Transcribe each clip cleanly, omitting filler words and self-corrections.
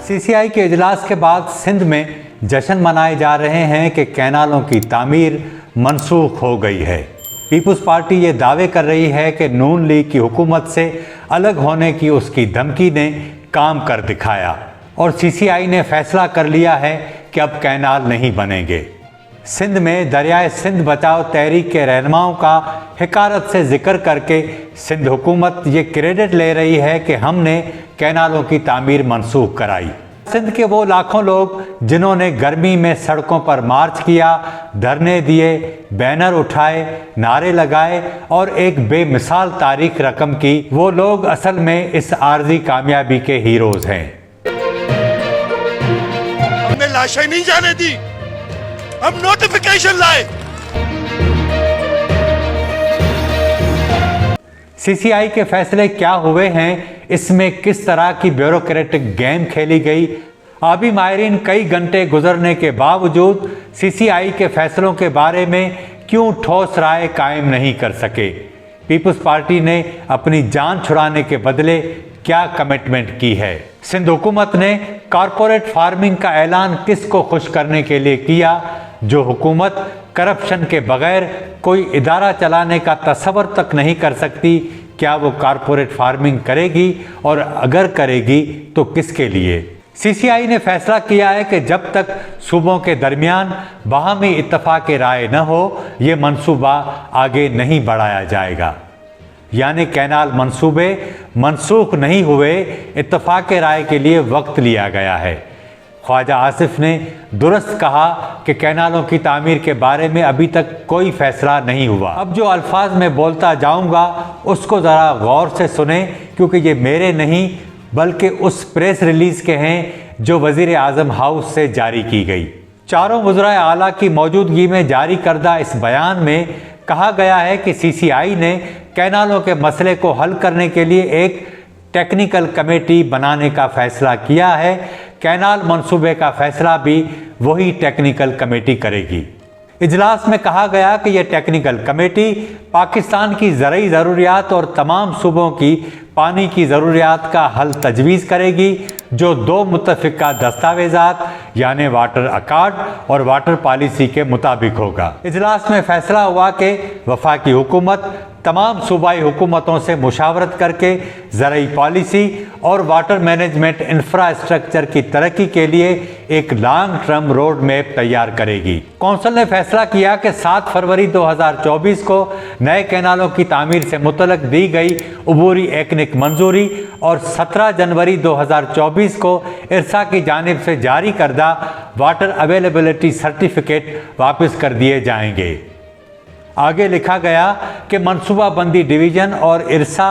CCI के इजलास के बाद सिंध में जश्न मनाए जा रहे हैं कि कैनालों की तामीर मनसूख हो गई है। पीपुल्स पार्टी ये दावे कर रही है कि नून लीग की हुकूमत से अलग होने की उसकी धमकी ने काम कर दिखाया और सीसीआई ने फैसला कर लिया है कि अब कैनाल नहीं बनेंगे। सिंध में दरियाए सिंध बचाओ तहरीक के रहनुमाओं का हिकारत से जिक्र करके सिंध हुकूमत ये क्रेडिट ले रही है कि हमने कैनालों की तामीर मनसूख कराई। सिंध के वो लाखों लोग जिन्होंने गर्मी में सड़कों पर मार्च किया, धरने दिए, बैनर उठाए, नारे लगाए और एक बेमिसाल तारीख रकम की, वो लोग असल में इस आर्जी कामयाबी के हीरोज हैं। हमने लाशें नहीं जाने दी, हम नोटिफिकेशन लाए। सीसीआई के फैसले क्या हुए हैं, इसमें किस तरह की ब्यूरोक्रेटिक गेम खेली गई, आबी माहिरीन कई घंटे गुजरने के बावजूद सीसीआई के फैसलों के बारे में क्यों ठोस राय कायम नहीं कर सके। पीपुल्स पार्टी ने अपनी जान छुड़ाने के बदले क्या कमिटमेंट की है। सिंध हुकूमत ने कॉरपोरेट फार्मिंग का ऐलान किसको खुश करने के लिए किया, जो हुकूमत करप्शन के बगैर कोई इदारा चलाने का तस्वर तक नहीं कर सकती। क्या वो कॉरपोरेट फार्मिंग करेगी और अगर करेगी तो किसके लिए। सीसीआई ने फैसला किया है कि जब तक सूबों के दरमियान बाहमी इत्तफाक राय न हो, ये मंसूबा आगे नहीं बढ़ाया जाएगा। यानी कैनाल मंसूबे मनसूख नहीं हुए, इत्तफाक राय के लिए वक्त लिया गया है। ख्वाजा आसिफ ने दुरुस्त कहा कि कैनालों की तामीर के बारे में अभी तक कोई फैसला नहीं हुआ। अब जो अल्फाज में बोलता जाऊंगा उसको ज़रा गौर से सुने, क्योंकि ये मेरे नहीं बल्कि उस प्रेस रिलीज़ के हैं जो वज़ीर आज़म हाउस से जारी की गई। चारों वज़राए आला की मौजूदगी में जारी करदा इस बयान में कहा गया है कि सीसीआई ने कैनालों के मसले को हल करने के लिए एक टेक्निकल कमेटी बनाने का फैसला किया है। कैनाल मंसूबे का फैसला भी वही टेक्निकल कमेटी करेगी। इजलास में कहा गया कि यह टेक्निकल कमेटी पाकिस्तान की ज़रूरी ज़रूरियात और तमाम सूबों की पानी की ज़रूरियात का हल तजवीज़ करेगी, जो दो मुत्तफ़िका दस्तावेज़ात यानी वाटर अकार्ड और वाटर पॉलिसी के मुताबिक होगा। इजलास में फैसला हुआ कि वफाकी हुकूमत तमाम सूबाई हुकूमतों से मुशावरत करके ज़रूरी पॉलिसी और वाटर मैनेजमेंट इंफ्रास्ट्रक्चर की तरक्की के लिए एक लॉन्ग टर्म रोड मैप तैयार करेगी। कौंसिल ने फैसला किया कि 7 फरवरी 2024 को नए कैनालों की तामीर से मुतल्लिक़ दी गई अबूरी एकनिक मंजूरी और 17 जनवरी 2024 को इरसा की जानिब से जारी करदा वाटर अवेलेबिलिटी सर्टिफिकेट वापस कर दिए जाएंगे। आगे लिखा गया कि मनसूबा बंदी डिवीज़न और इरसा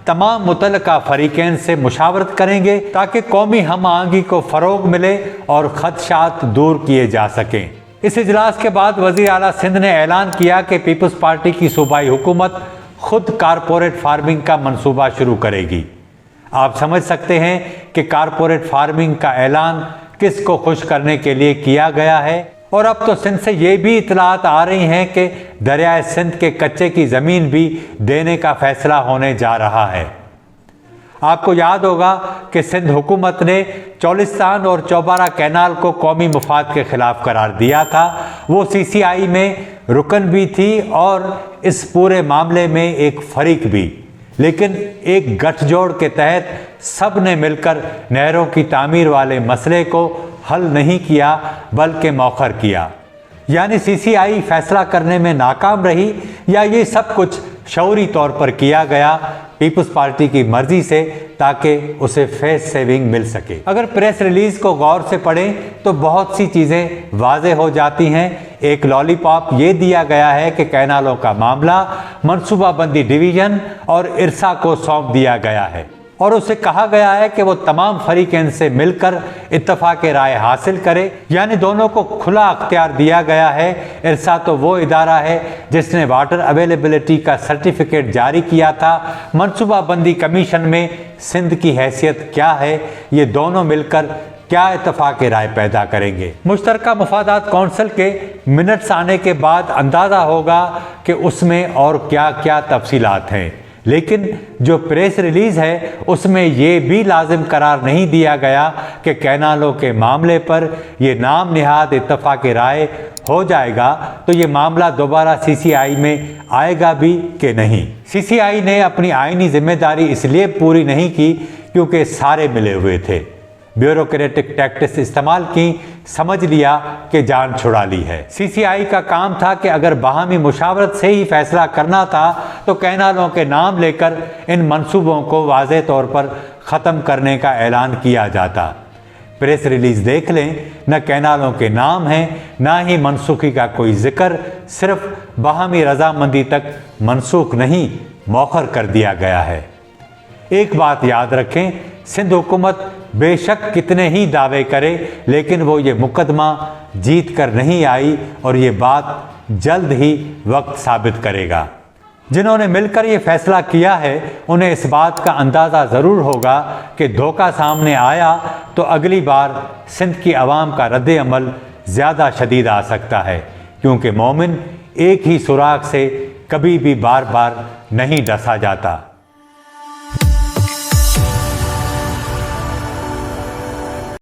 तमाम मुतल्लिका फ़रीक़ैन से मुशावरत करेंगे ताकि कौमी हम आहंगी को फ़रोग़ मिले और ख़दशात दूर किए जा सकें। इस इजलास के बाद वज़ीर आला सिंध ने ऐलान किया कि पीपुल्स पार्टी की सूबाई हुकूमत खुद कॉरपोरेट फार्मिंग का मंसूबा शुरू करेगी। आप समझ सकते हैं कि कॉरपोरेट फार्मिंग का ऐलान किसको खुश करने के लिए किया गया है। और अब तो सिंध से ये भी इतलात आ रही हैं कि दरियाए सिंध के कच्चे की ज़मीन भी देने का फैसला होने जा रहा है। आपको याद होगा कि सिंध हुकूमत ने चौलिस्तान और चौबारा कैनाल को कौमी मुफाद के ख़िलाफ़ करार दिया था। वो सीसीआई में रुकन भी थी और इस पूरे मामले में एक फ़रीक भी, लेकिन एक गठजोड़ के तहत सब ने मिलकर नहरों की तामीर वाले मसले को हल नहीं किया बल्कि मौखर किया। यानी सीसीआई फैसला करने में नाकाम रही या ये सब कुछ शऊरी तौर पर किया गया पीपुल्स पार्टी की मर्जी से ताकि उसे फेस सेविंग मिल सके। अगर प्रेस रिलीज़ को गौर से पढ़ें तो बहुत सी चीज़ें वाज़े हो जाती हैं। एक लॉलीपॉप ये दिया गया है कि कैनालों का मामला मनसूबाबंदी डिवीज़न और इरसा को सौंप दिया गया है और उसे कहा गया है कि वो तमाम फरीक़ैन से मिलकर इत्तफाक राय हासिल करे। यानी दोनों को खुला अख्तियार दिया गया है। इरसा तो वो इदारा है जिसने वाटर अवेलेबिलिटी का सर्टिफिकेट जारी किया था। मनसूबाबंदी कमीशन में सिंध की हैसियत क्या है, ये दोनों मिलकर क्या इत्तफाक राय पैदा करेंगे। मुश्तरका मुफादात कौंसिल के मिनट्स आने के बाद अंदाज़ा होगा कि उसमें और क्या क्या तफसीलात हैं। लेकिन जो प्रेस रिलीज है उसमें ये भी लाजिम करार नहीं दिया गया कि कैनालों के मामले पर ये नाम निहाद इत्तफाक राय हो जाएगा तो ये मामला दोबारा सीसीआई में आएगा भी कि नहीं। सीसीआई ने अपनी आईनी जिम्मेदारी इसलिए पूरी नहीं की क्योंकि सारे मिले हुए थे। ब्यूरोक्रेटिक टैक्टिक्स इस्तेमाल की, समझ लिया कि जान छुड़ा ली है। सीसीआई का काम था कि अगर बाहमी मुशावरत से ही फैसला करना था तो कैनालों के नाम लेकर इन मंसूबों को वाज़ेह तौर पर ख़त्म करने का ऐलान किया जाता। प्रेस रिलीज देख लें, न कैनालों के नाम हैं न ही मनसूखी का कोई जिक्र, सिर्फ बाहमी रजामंदी तक मनसूख नहीं मौखर कर दिया गया है। एक बात याद रखें, सिंध हुकूमत बेशक कितने ही दावे करे लेकिन वो ये मुकदमा जीत कर नहीं आई और ये बात जल्द ही वक्त साबित करेगा। जिन्होंने मिलकर ये फैसला किया है उन्हें इस बात का अंदाज़ा ज़रूर होगा कि धोखा सामने आया तो अगली बार सिंध की आवाम का रद्द अमल ज़्यादा शदीद आ सकता है, क्योंकि मोमिन एक ही सुराग से कभी भी बार बार नहीं डसा जाता।